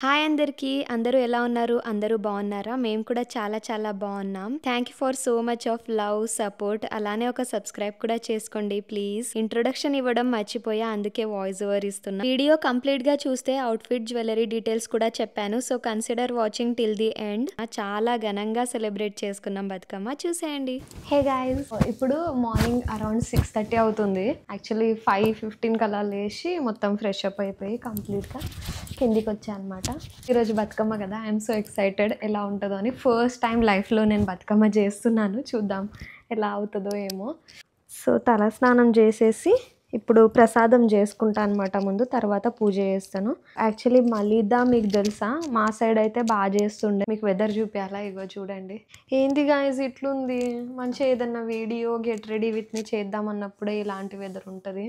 Hi అందరికీ. అందరూ ఎలా ఉన్నారు? అందరూ బాగున్నారా? మేము కూడా చాలా చాలా బాగున్నాం. Thank you for so much of love, support. అలానే ఒక సబ్స్క్రైబ్ కూడా చేసుకోండి ప్లీజ్. ఇంట్రొడక్షన్ ఇవ్వడం మర్చిపోయా, అందుకే వాయిస్ ఓవర్ ఇస్తున్నా. వీడియో కంప్లీట్ గా చూస్తే అవుట్ఫిట్, జ్యువెలరీ డీటెయిల్స్ కూడా చెప్పాను. So consider watching till the end. చాలా ఘనంగా సెలబ్రేట్ చేసుకున్నాం బతుకమ్మ, చూసేయండి. హే గైస్, ఇప్పుడు మార్నింగ్ అరౌండ్ 6:30 అవుతుంది. యాక్చువల్లీ 5:15 కల్లా లేచి మొత్తం ఫ్రెష్ అప్ అయిపోయి కంప్లీట్గా కిందికి వచ్చా అనమాట. ఈరోజు బతుకమ్మ కదా, ఐఎమ్ సో ఎక్సైటెడ్ ఎలా ఉంటుందో అని. ఫస్ట్ టైం లైఫ్లో నేను బతుకమ్మ చేస్తున్నాను, చూద్దాం ఎలా అవుతుందో ఏమో. సో తల స్నానం చేసేసి ఇప్పుడు ప్రసాదం చేసుకుంటా అనమాట ముందు, తర్వాత పూజ చేస్తాను. యాక్చువల్లీ మలీదా మీకు తెలుసా? మా సైడ్ అయితే బాగా చేస్తుండే. మీకు వెదర్ చూపించాలా? ఇగో చూడండి. ఏంది గాయస్ ఇట్లుంది? మంచిగా ఏదన్నా వీడియో గెట్ రెడీ విత్ మీ చేద్దాం అన్నప్పుడే ఇలాంటి వెదర్ ఉంటుంది.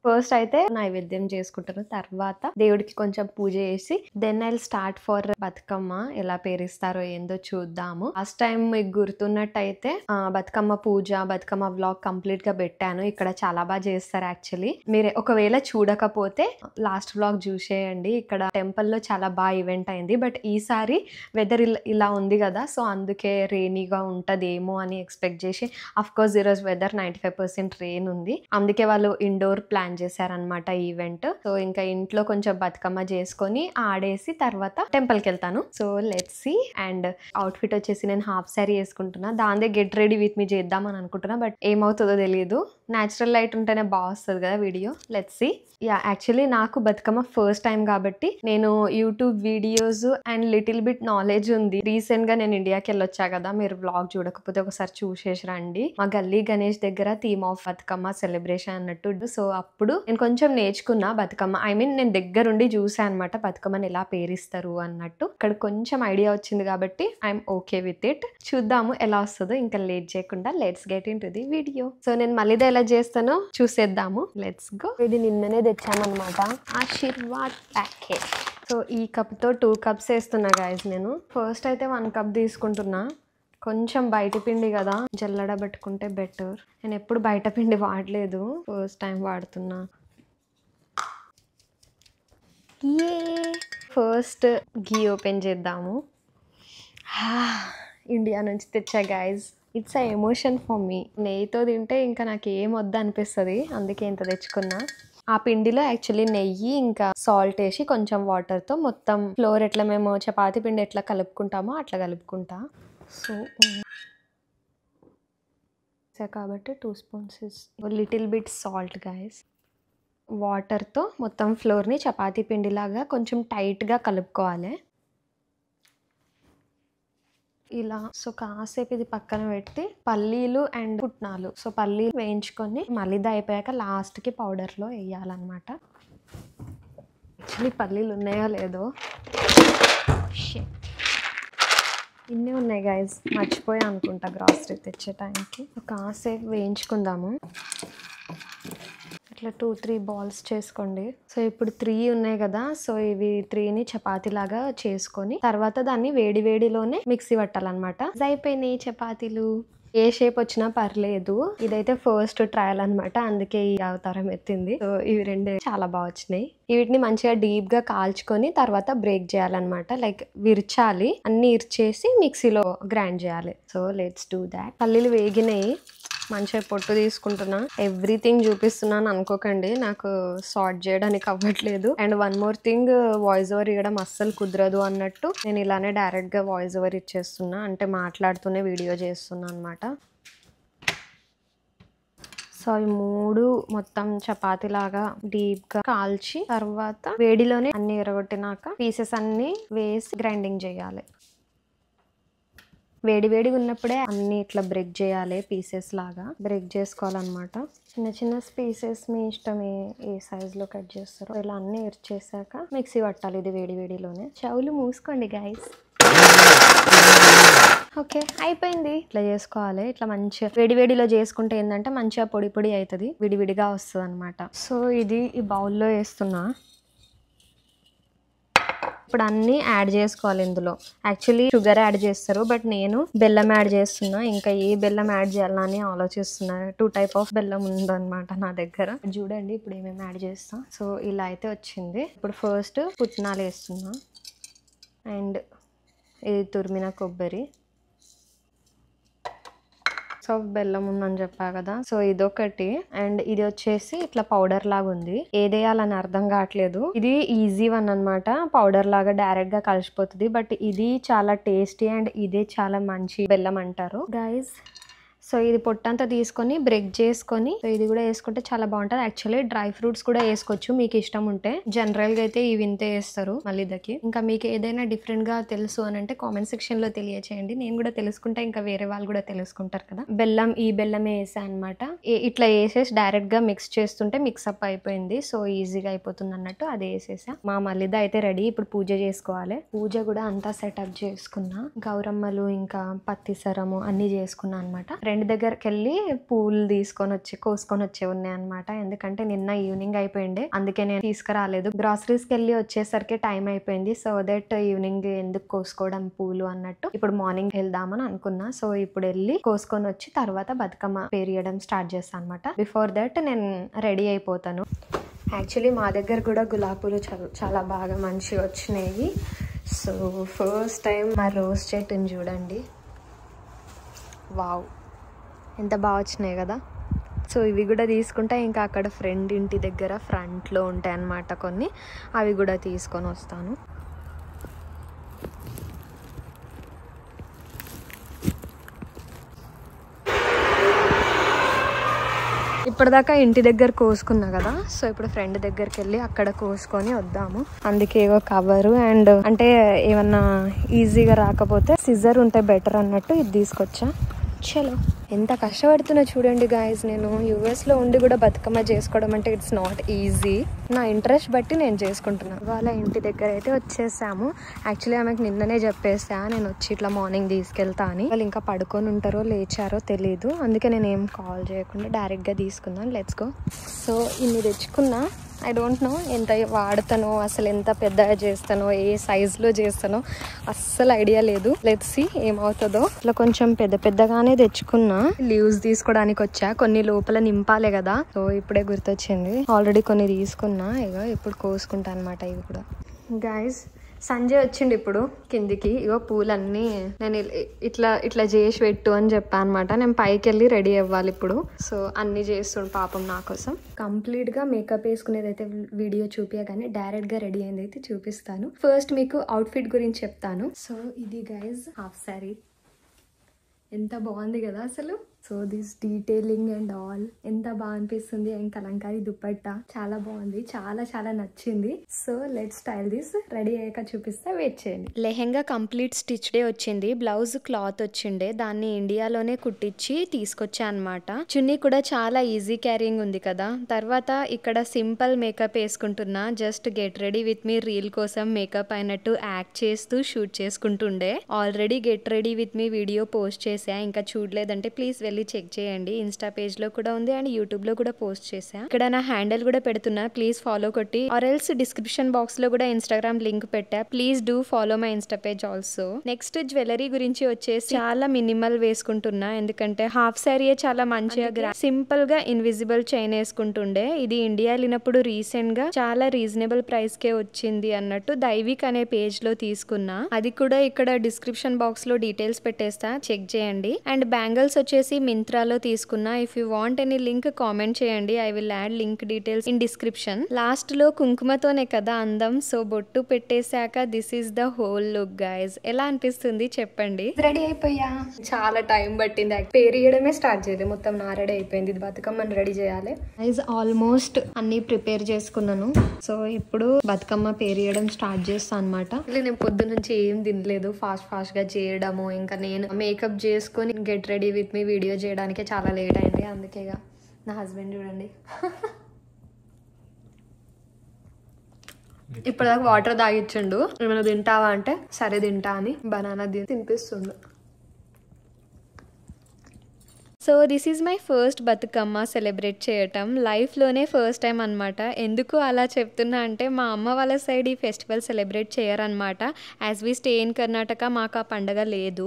ఫస్ట్ అయితే నైవేద్యం చేసుకుంటాను, తర్వాత దేవుడికి కొంచెం పూజ చేసి then I start for Bathukamma. ఎలా పేరిస్తారో ఏందో చూద్దాము. లాస్ట్ టైం మీకు గుర్తున్నట్టయితే బతుకమ్మ పూజ, బతుకమ్మ వ్లాగ్ కంప్లీట్ గా పెట్టాను. ఇక్కడ చాలా బాగా చేస్తారు. యాక్చువల్లీ మీరు ఒకవేళ చూడకపోతే లాస్ట్ వ్లాగ్ చూసేయండి. ఇక్కడ టెంపుల్ లో చాలా బాగా ఈవెంట్ అయింది. బట్ ఈసారి వెదర్ ఇలా ఉంది కదా, సో అందుకే రెయినీగా ఉంటదేమో అని ఎక్స్పెక్ట్ చేసి, అఫ్ కోర్స్ ఈరోజు వెదర్ 95% రెయిన్ ఉంది. అందుకే వాళ్ళు ఇండోర్ ప్లాన్ చేశారనమాట ఈవెంట్. సో ఇంకా ఇంట్లో కొంచెం బతుకమ్మ చేసుకొని ఆడేసి తర్వాత టెంపుల్ కి వెళ్తాను. So let's see. And out fit వచ్చేసి నేను హాఫ్ సారీ వేసుకుంటున్నా. దాందే గెట్ రెడీ విత్ మీ చేద్దాం అని అనుకుంటున్నా, బట్ ఏమవుతుందో తెలియదు. న్యాచురల్ లైట్ ఉంటేనే బాగా వస్తుంది కదా వీడియో. Let's see. యాక్చువల్లీ నాకు బతుకమ్మ ఫస్ట్ టైం కాబట్టి నేను YouTube videos and little bit knowledge ఉంది. రీసెంట్ గా నేను ఇండియాకి వెళ్ళొచ్చా కదా, మీరు వ్లాగ్ చూడకపోతే ఒకసారి చూసేసి రండి. మా గల్లీ గణేష్ దగ్గర థీమ్ ఆఫ్ బతుకమ్మ సెలబ్రేషన్ అన్నట్టు. సో అప్పుడు నేను కొంచెం నేర్చుకున్నా బతుకమ్మ. ఐ మీన్ నేను దగ్గరుండి చూసా అనమాట బతుకమ్మని ఎలా పేరిస్తారు అన్నట్టు. ఇక్కడ కొంచెం ఐడియా వచ్చింది కాబట్టి ఐఎమ్ ఓకే విత్ ఇట్. చూద్దాము ఎలా వస్తుందో. ఇంకా లేట్ చేయకుండా let's get in to the video. So నేను మళ్ళీదా ఎలా చేస్తానో చూసేద్దాము. Let's go. ఇది నిన్ననే తెచ్చామన్నమాట, ఆశీర్వాద్ ప్యాకెట్. సో ఈ కప్తో 2 కప్స్ వేస్తున్నా గాయస్. నేను ఫస్ట్ అయితే 1 కప్ తీసుకుంటున్నా. కొంచెం బయట పిండి కదా, జల్లడ పెట్టుకుంటే బెటర్. నేను ఎప్పుడు బయట పిండి వాడలేదు, ఫస్ట్ టైం వాడుతున్నా. ఫస్ట్ ఘీ ఓపెన్ చేద్దాము. ఇండియా నుంచి తెచ్చా guys. It's a emotion for me. నెయ్యితో తింటే ఇంకా నాకు ఏం వద్దు అనిపిస్తుంది, అందుకే ఇంత తెచ్చుకున్నా. ఆ పిండిలో యాక్చువల్లీ నెయ్యి ఇంకా సాల్ట్ వేసి కొంచెం వాటర్తో మొత్తం ఫ్లోర్ ఎట్లా మేము చపాతీ పిండి ఎట్లా కలుపుకుంటామో అట్లా కలుపుకుంటా. సో కాబట్టి 2 spoons little bit salt guys. వాటర్తో మొత్తం ఫ్లోర్ని చపాతీ పిండిలాగా కొంచెం టైట్గా కలుపుకోవాలి ఇలా. సో కాసేపు ఇది పక్కన పెట్టి పల్లీలు అండ్ పుట్నాలు, సో పల్లీలు వేయించుకొని మళ్ళీదా అయిపోయాక లాస్ట్కి పౌడర్లో వేయాలన్నమాట. యాక్చువల్లీ పల్లీలు ఉన్నాయో లేదో, ఇన్నే ఉన్నాయి గైజ్, మర్చిపోయా అనుకుంటా గ్రాసరీ తెచ్చే టైంకి. కాసేపు వేయించుకుందాము. ఇట్లా 2-3 బాల్స్ చేసుకోండి. సో ఇప్పుడు 3 ఉన్నాయి కదా, సో ఇవి 3ని చపాతీలాగా చేసుకొని తర్వాత దాన్ని వేడి వేడిలోనే మిక్సీ పట్టాలన్నమాట. అయిపోయినాయి చపాతీలు. ఏ షేప్ వచ్చినా పర్లేదు. ఇదైతే ఫస్ట్ ట్రయల్ అనమాట, అందుకే ఈ అవతారం ఎత్తింది. సో ఇవి 2 చాలా బాగా వచ్చినాయి. వీటిని మంచిగా డీప్ గా కాల్చుకొని తర్వాత బ్రేక్ చేయాలన్నమాట. లైక్ విర్చాలి, అన్ని ఇర్చేసి మిక్సీలో గ్రైండ్ చేయాలి. So let's do that. పల్లీలు వేగినాయి, మంచిగా పొట్టు తీసుకుంటున్నా. ఎవ్రీథింగ్ చూపిస్తున్నాను అనుకోకండి, నాకు సార్ట్ చేయడానికి అవ్వట్లేదు. And 1 more thing, voice over ఇవ్వడం అస్సలు కుదరదు అన్నట్టు నేను ఇలానే డైరెక్ట్ గా వాయిస్ ఓవర్ ఇచ్చేస్తున్నా, అంటే మాట్లాడుతూనే వీడియో చేస్తున్నా అనమాట. సో ఈ 3 మొత్తం చపాతీలాగా డీప్ గా కాల్చి తర్వాత వేడిలోనే అన్ని ఎరగొట్టినాక పీసెస్ అన్ని వేసి గ్రైండింగ్ చేయాలి. వేడి వేడిగా ఉన్నప్పుడే అన్ని ఇట్లా బ్రేక్ చేయాలి, పీసెస్ లాగా బ్రేక్ చేసుకోవాలన్నమాట. చిన్న చిన్న పీసెస్ మీ ఇష్టం ఏ సైజులో కట్ చేస్తారో. ఇలా అన్ని ఇర్చేసాక మిక్సీ పట్టాలి ఇది వేడి వేడిలోనే. చెవులు మూసుకోండి గైస్. ఓకే అయిపోయింది. ఇట్లా చేసుకోవాలి. ఇట్లా మంచిగా వేడి వేడిలో చేసుకుంటే ఏంటంటే మంచిగా పొడి పొడి అవుతుంది, విడివిడిగా వస్తుంది అనమాట. సో ఇది ఈ బౌల్లో వేస్తున్నా. ఇప్పుడు అన్నీ యాడ్ చేసుకోవాలి ఇందులో. యాక్చువల్లీ షుగర్ యాడ్ చేస్తారు, బట్ నేను బెల్లం యాడ్ చేస్తున్నా. ఇంకా ఏ బెల్లం యాడ్ చేయాలని ఆలోచిస్తున్నా. 2 టైప్ ఆఫ్ బెల్లం ఉందన్నమాట నా దగ్గర. చూడండి ఇప్పుడు ఏమేమి యాడ్ చేస్తాం. సో ఇలా అయితే వచ్చింది. ఇప్పుడు ఫస్ట్ పుట్నాలు వేస్తున్నా, అండ్ ఇది తురిమిన కొబ్బరి, సాఫ్ట్ బెల్లం ఉందని చెప్పా కదా, సో ఇదొకటి. అండ్ ఇది వచ్చేసి ఇట్లా పౌడర్ లాగా ఉంది, ఏదేయాలని అర్థం కావట్లేదు. ఇది ఈజీ వన్ అనమాట, పౌడర్ లాగా డైరెక్ట్ గా కలిసిపోతుంది. బట్ ఇది చాలా టేస్టీ అండ్ ఇదే చాలా మంచి బెల్లం అంటారు గైస్. సో ఇది పొట్టంతా తీసుకొని బ్రేక్ చేసుకొని, సో ఇది కూడా వేసుకుంటే చాలా బాగుంటుంది. యాక్చువల్లీ డ్రై ఫ్రూట్స్ కూడా వేసుకోవచ్చు మీకు ఇష్టం ఉంటే. జనరల్ గా అయితే ఇవి ఇంతే వేస్తారు మళ్ళీదకి. ఇంకా మీకు ఏదైనా డిఫరెంట్ గా తెలుసు అని అంటే కామెంట్ సెక్షన్ లో తెలియచేయండి, నేను కూడా తెలుసుకుంటా, ఇంకా వేరే వాళ్ళు కూడా తెలుసుకుంటారు కదా. బెల్లం ఈ బెల్లమే వేసా అనమాట. ఇట్లా వేసేసి డైరెక్ట్ గా మిక్స్ చేస్తుంటే మిక్స్ అప్ అయిపోయింది, సో ఈజీగా అయిపోతుంది అన్నట్టు అది వేసేసా. మా మళ్ళీద అయితే రెడీ. ఇప్పుడు పూజ చేసుకోవాలి. పూజ కూడా అంతా సెటప్ చేసుకున్నా, గౌరమ్మలు ఇంకా పత్తి సరము అన్ని చేసుకున్నా అనమాట. ఫ్రెండ్ దగ్గరికి వెళ్ళి పూలు కోసుకొని వచ్చే ఉన్నాయి అనమాట. ఎందుకంటే నిన్న ఈవినింగ్ అయిపోయింది, అందుకే నేను తీసుకురాలేదు. గ్రాసరీస్కి వెళ్ళి వచ్చేసరికి టైం అయిపోయింది. సో దట్ ఈవినింగ్ ఎందుకు కోసుకోవడం పూలు అన్నట్టు ఇప్పుడు మార్నింగ్ వెళ్దామని అనుకున్నా. సో ఇప్పుడు వెళ్ళి కోసుకొని వచ్చి తర్వాత బతుకమ్మ పేరియడం స్టార్ట్ చేస్తాను అనమాట. బిఫోర్ దట్ నేను రెడీ అయిపోతాను. యాక్చువల్లీ మా దగ్గర కూడా గులాబీ పూలు చాలా బాగా మంచిగా వచ్చినాయి. సో ఫస్ట్ టైం మా రోజ్ చెట్టుని చూడండి, వావ్ ఎంత బాగా వచ్చినాయి కదా. సో ఇవి కూడా తీసుకుంటా. ఇంకా అక్కడ ఫ్రెండ్ ఇంటి దగ్గర ఫ్రంట్లో ఉంటాయి అన్నమాట కొన్ని, అవి కూడా తీసుకొని వస్తాను. ఇప్పటిదాకా ఇంటి దగ్గర కోసుకున్నా కదా, సో ఇప్పుడు ఫ్రెండ్ దగ్గరికి వెళ్ళి అక్కడ కోసుకొని వద్దాము. అందుకే ఏవో కవరు అండ్ అంటే ఏమన్నా ఈజీగా రాకపోతే సిజర్ ఉంటే బెటర్ అన్నట్టు ఇది తీసుకొచ్చా. చలో ఎంత కష్టపడుతున్నా చూడండి గాయస్. నేను యూఎస్లో ఉండి కూడా బతుకమ్మ చేసుకోవడం అంటే ఇట్స్ నాట్ ఈజీ. నా ఇంట్రెస్ట్ బట్టి నేను చేసుకుంటున్నాను. వాళ్ళ ఇంటి దగ్గర అయితే వచ్చేసాము. యాక్చువల్లీ ఆమెకు నిన్ననే చెప్పేసా నేను వచ్చి ఇట్లా మార్నింగ్ తీసుకెళ్తా అని. వాళ్ళు ఇంకా పడుకొని ఉంటారో లేచారో తెలీదు, అందుకే నేను ఏం కాల్ చేయకుండా డైరెక్ట్గా తీసుకున్నాను. Let's go. సో ఇన్ని తెచ్చుకున్నా. ఐ డోంట్ నో ఎంత వాడతానో, అసలు ఎంత పెద్దగా చేస్తానో, ఏ సైజులో చేస్తానో అస్సలు ఐడియా లేదు. లెట్స్ సీ ఏమవుతుందో. ఇట్లా కొంచెం పెద్దగానే తెచ్చుకున్నా. లీవ్స్ తీసుకోవడానికి వచ్చా, కొన్ని లోపల నింపాలే కదా. సో ఇప్పుడే గుర్తొచ్చింది, ఆల్రెడీ కొన్ని తీసుకున్నా. ఇగో ఇప్పుడు కోసుకుంటా అనమాట. ఇవి కూడా గైస్ సంజయ్ వచ్చిండు ఇప్పుడు కిందికి. ఇగో పూలన్నీ నేను ఇట్లా చేసి పెట్టు అని చెప్పా అనమాట. నేను పైకి వెళ్ళి రెడీ అవ్వాలి ఇప్పుడు. సో అన్ని చేస్తుండు పాపం నా కోసం. కంప్లీట్ గా మేకప్ వేసుకునేది అయితే వీడియో చూపించగానే డైరెక్ట్ గా రెడీ అయింది అయితే చూపిస్తాను. ఫస్ట్ మీకు అవుట్ఫిట్ గురించి చెప్తాను. సో ఇది గైజ్ హాఫ్ శారీ, ఎంత బాగుంది కదా అసలు. So this detailing and all ఎంత బాగా అనిపిస్తుంది. అండ్ కలంకారీ దుపట్టా చాలా బాగుంది, చాలా నచ్చింది. So let's style this. Ready అయ్యాక చూపిస్తే వెయిట్ చేయండి. లెహెంగా కంప్లీట్ స్టిచ్ డే వచ్చింది. బ్లౌజ్ క్లాత్ వచ్చిండే, దాన్ని ఇండియాలోనే కుట్టించి తీసుకొచ్చా అనమాట. చున్నీ కూడా చాలా ఈజీ క్యారింగ్ ఉంది కదా. తర్వాత ఇక్కడ సింపుల్ మేకప్ వేసుకుంటున్నా. Just get ready with me reel కోసం మేకప్ అయినట్టు యాక్ట్ చేస్తూ షూట్ చేసుకుంటుండే. Already get ready with me video post చేసా, ఇంకా చూడలేదంటే ప్లీజ్ వెళ్ళి చెక్ చేయండి. ఇన్స్టా పేజ్ లో కూడా ఉంది అండ్ యూట్యూబ్ లో కూడా పోస్ట్ చేసా. ఇక్కడ నా హ్యాండిల్ కూడా పెడుతున్నా, ప్లీజ్ ఫాలో కొట్టి. ఆర్ ఎల్స్ డిస్క్రిప్షన్ బాక్స్ లో కూడా ఇన్స్టాగ్రామ్ లింక్ పెట్టా, please do follow my Insta page also. Next jewellery గురించి వచ్చేసి చాలా మినిమల్ వేసుకుంటున్నా, ఎందుకంటే హాఫ్ శారీ చాలా మంచిగా సింపుల్ గా ఇన్విజిబుల్ చైన్ వేసుకుంటుండే. ఇది ఇండియా వెళ్ళినప్పుడు రీసెంట్ గా చాలా రీజనబుల్ ప్రైస్ కే వచ్చింది అన్నట్టు దైవిక్ అనే పేజ్ లో తీసుకున్నా. అది కూడా ఇక్కడ డిస్క్రిప్షన్ బాక్స్ లో డీటెయిల్స్ పెట్టేస్తా, చెక్ చేయండి. అండ్ బ్యాంగిల్స్ వచ్చేసి మింత్రాలో తీసుకున్నా. If you want any link comment చేయండి, I will add link details in description. Last లో కుంకుమతోనే కదా అందం. సో బొట్టు పెట్టేశాక this is the whole look guys. ఎలా అనిపిస్తుంది చెప్పండి. రెడీ అయిపోయా, చాలా టైం పట్టింది. పేరియడమే స్టార్ట్ చేయలేదు, మొత్తం నా రెడీ అయిపోయింది. ఇది బతుకమ్మని రెడీ చేయాలి గైస్. ఆల్మోస్ట్ అన్ని ప్రిపేర్ చేసుకున్నాను. సో ఇప్పుడు బతుకమ్మ పేరియడం స్టార్ట్ చేస్తాను అనమాట. నేను పొద్దు నుంచి ఏం తినలేదు, ఫాస్ట్ గా చేయడము. ఇంకా నేను మేకప్ చేసుకొని get ready with me video చేయడానికి చాలా లేట్ అయింది. అందుకే నా హస్బెండ్ చూడండి ఇప్పటిదాకా వాటర్ తాగిచ్చిండు. ఏమైనా తింటావా అంటే సరే తింటా అని బనానా తినిపిస్తుండు. So this is my first Bathukamma celebrate చేయటం. లైఫ్‌లోనే ఫస్ట్ టైమ్ అనమాట. ఎందుకు అలా చెప్తున్నా అంటే మా అమ్మ వాళ్ళ సైడ్ ఈ ఫెస్టివల్ సెలబ్రేట్ చేయరనమాట. As we stay in Karnataka మాకు ఆ పండగ లేదు.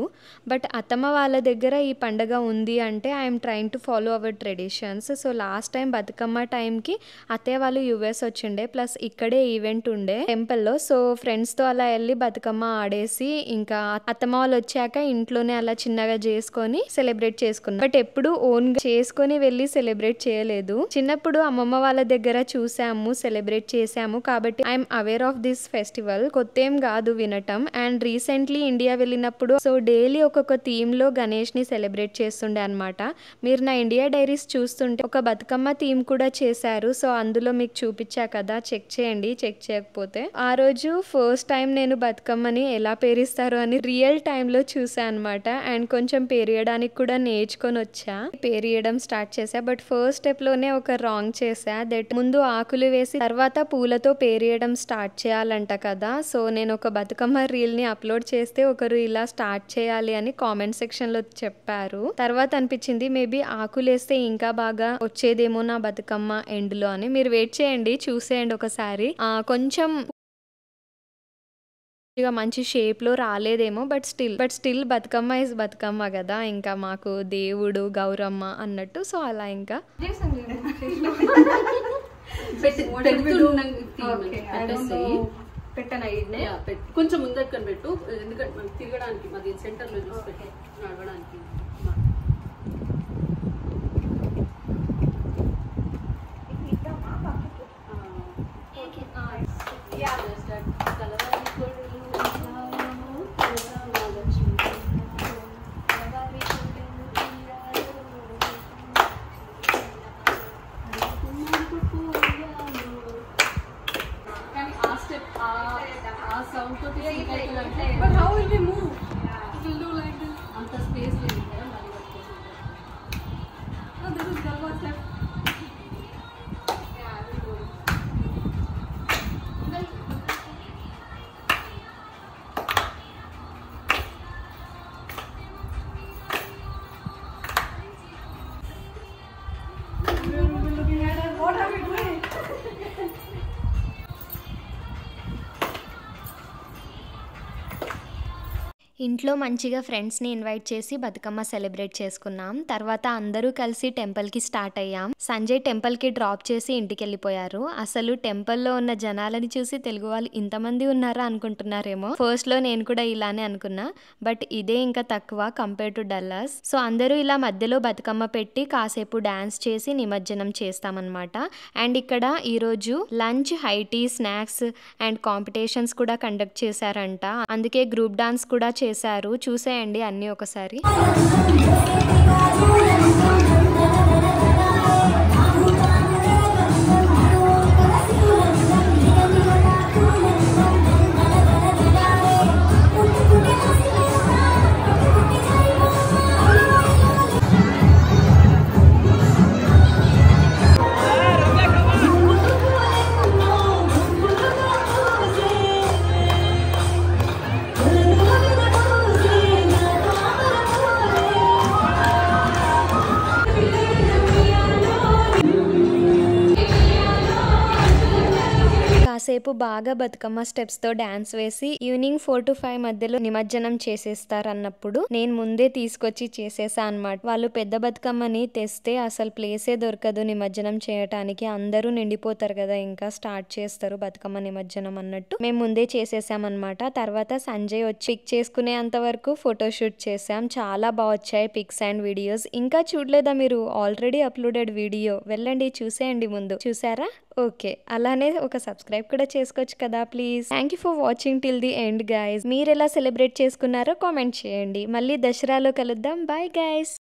బట్ అత్తమ్మ వాళ్ళ దగ్గర ఈ పండగ ఉంది అంటే I'm trying to follow our traditions. So last time Bathukamma టైంకి అత్తయ్య వాళ్ళు యూఎస్ వచ్చిండే. ప్లస్ ఇక్కడే ఈవెంట్ ఉండే టెంపుల్‌లో. సో ఫ్రెండ్స్‌తో అలా వెళ్ళి బతుకమ్మ ఆడేసి ఇంకా అత్తమ్మ వాళ్ళు వచ్చాక ఇంట్లోనే అలా చిన్నగా చేసుకొని సెలబ్రేట్ చేసుకున్నాం. బట్ ఎప్పుడు ఓన్గా చేసుకొని వెళ్ళి సెలబ్రేట్ చేయలేదు. చిన్నప్పుడు అమ్మమ్మ వాళ్ళ దగ్గర చూసాము, సెలబ్రేట్ చేసాము కాబట్టి I'm aware of this festival. కొత్త ఏం కాదు వినటం. అండ్ రీసెంట్లీ ఇండియా వెళ్ళినప్పుడు సో డైలీ ఒక్కొక్క థీమ్ లో గణేష్ ని సెలబ్రేట్ చేస్తుండే అనమాట. మీరు నా ఇండియా డైరీస్ చూస్తుంటే ఒక బతుకమ్మ థీమ్ కూడా చేశారు. సో అందులో మీకు చూపించా కదా, చెక్ చేయండి చెక్ చేయకపోతే. ఆ రోజు ఫస్ట్ టైం నేను బతుకమ్మని ఎలా పేరిస్తారు అని రియల్ టైంలో చూసా అనమాట. అండ్ కొంచెం పేరియడానికి కూడా నేర్చుకొని వచ్చా. పేరియడం స్టార్ట్ చేసా. బట్ ఫస్ట్ స్టెప్ లోనే ఒక రాంగ్ చేసా. దట్ ముందు ఆకులు వేసి తర్వాత పూలతో పేరియడం స్టార్ట్ చేయాలంట కదా. సో నేను ఒక బతుకమ్మ రీల్ ని అప్లోడ్ చేస్తే ఒకరు ఇలా స్టార్ట్ చేయాలి అని కామెంట్ సెక్షన్ లో చెప్పారు. తర్వాత అనిపించింది మేబీ ఆకులు వేస్తే ఇంకా బాగా వచ్చేదేమో నా బతుకమ్మ ఎండ్ లో అని. మీరు వెయిట్ చేయండి, చూసేయండి ఒకసారి. కొంచెం ఇక మంచి షేప్ లో రాలేదేమో. But still Bathukamma is Bathukamma కదా, ఇంకా మాకు దేవుడు గౌరమ్మ అన్నట్టు. సో అలా ఇంకా కొంచెం ముందట్టుకొని పెట్టు, ఎందుకంటే మనకి తిరగడానికి మాది సెంటర్ లో చూసి పెట్టు, నడవడానికి. But how will we move? It will do like this. అంత స్పేస్ లేదు కదా మరి వచ్చేసి. No, this is Galwa step. Yeah, I will do it. What are we doing? ఇంట్లో మంచిగా ఫ్రెండ్స్ని ఇన్వైట్ చేసి బతుకమ్మ సెలబ్రేట్ చేసుకున్నాం. తర్వాత అందరూ కలిసి టెంపుల్కి స్టార్ట్ అయ్యాం. సంజయ్ టెంపుల్కి డ్రాప్ చేసి ఇంటికి వెళ్ళిపోయారు. అసలు టెంపుల్లో ఉన్న జనాలని చూసి తెలుగు వాళ్ళు ఇంతమంది ఉన్నారా అనుకుంటున్నారేమో. ఫస్ట్లో నేను కూడా ఇలానే అనుకున్నా. బట్ ఇదే ఇంకా తక్కువ కంపేర్ టు డల్లాస్. సో అందరూ ఇలా మధ్యలో బతుకమ్మ పెట్టి కాసేపు డాన్స్ చేసి నిమజ్జనం చేస్తామన్నమాట. అండ్ ఇక్కడ ఈరోజు lunch, high tea, snacks and competitions కూడా కండక్ట్ చేశారంట. అందుకే గ్రూప్ డాన్స్ కూడా చేశారు. చూసేయండి అన్నీ ఒకసారి. కాసేపు బాగా బతుకమ్మ స్టెప్స్ తో డాన్స్ వేసి ఈవినింగ్ 4 to 5 మధ్యలో నిమజ్జనం చేసేస్తారు అన్నప్పుడు నేను ముందే తీసుకొచ్చి చేసేసా అన్నమాట. వాళ్ళు పెద్ద బతుకమ్మని తెస్తే అసలు ప్లేసే దొరకదు నిమజ్జనం చేయటానికి, అందరూ నిండిపోతారు కదా, ఇంకా స్టార్ట్ చేస్తారు బతుకమ్మ నిమజ్జనం అన్నట్టు. మేము ముందే చేసేసాం అనమాట. తర్వాత సంజయ్ వచ్చి పిక్ చేసుకునే అంత వరకు ఫోటోషూట్ చేసాం. చాలా బాగా వచ్చాయి పిక్స్ అండ్ వీడియోస్. ఇంకా చూడలేదా మీరు? ఆల్రెడీ అప్లోడెడ్ వీడియో, వెళ్ళండి చూసేయండి ముందు. చూసారా? ఓకే, అలానే ఒక సబ్స్క్రైబ్ కూడా చేసుకోవచ్చు కదా please. Thank you for watching till the end guys. మీరు ఎలా సెలబ్రేట్ చేసుకున్నారో కామెంట్ చేయండి. మళ్ళీ దసరాలో కలుద్దాం. Bye guys.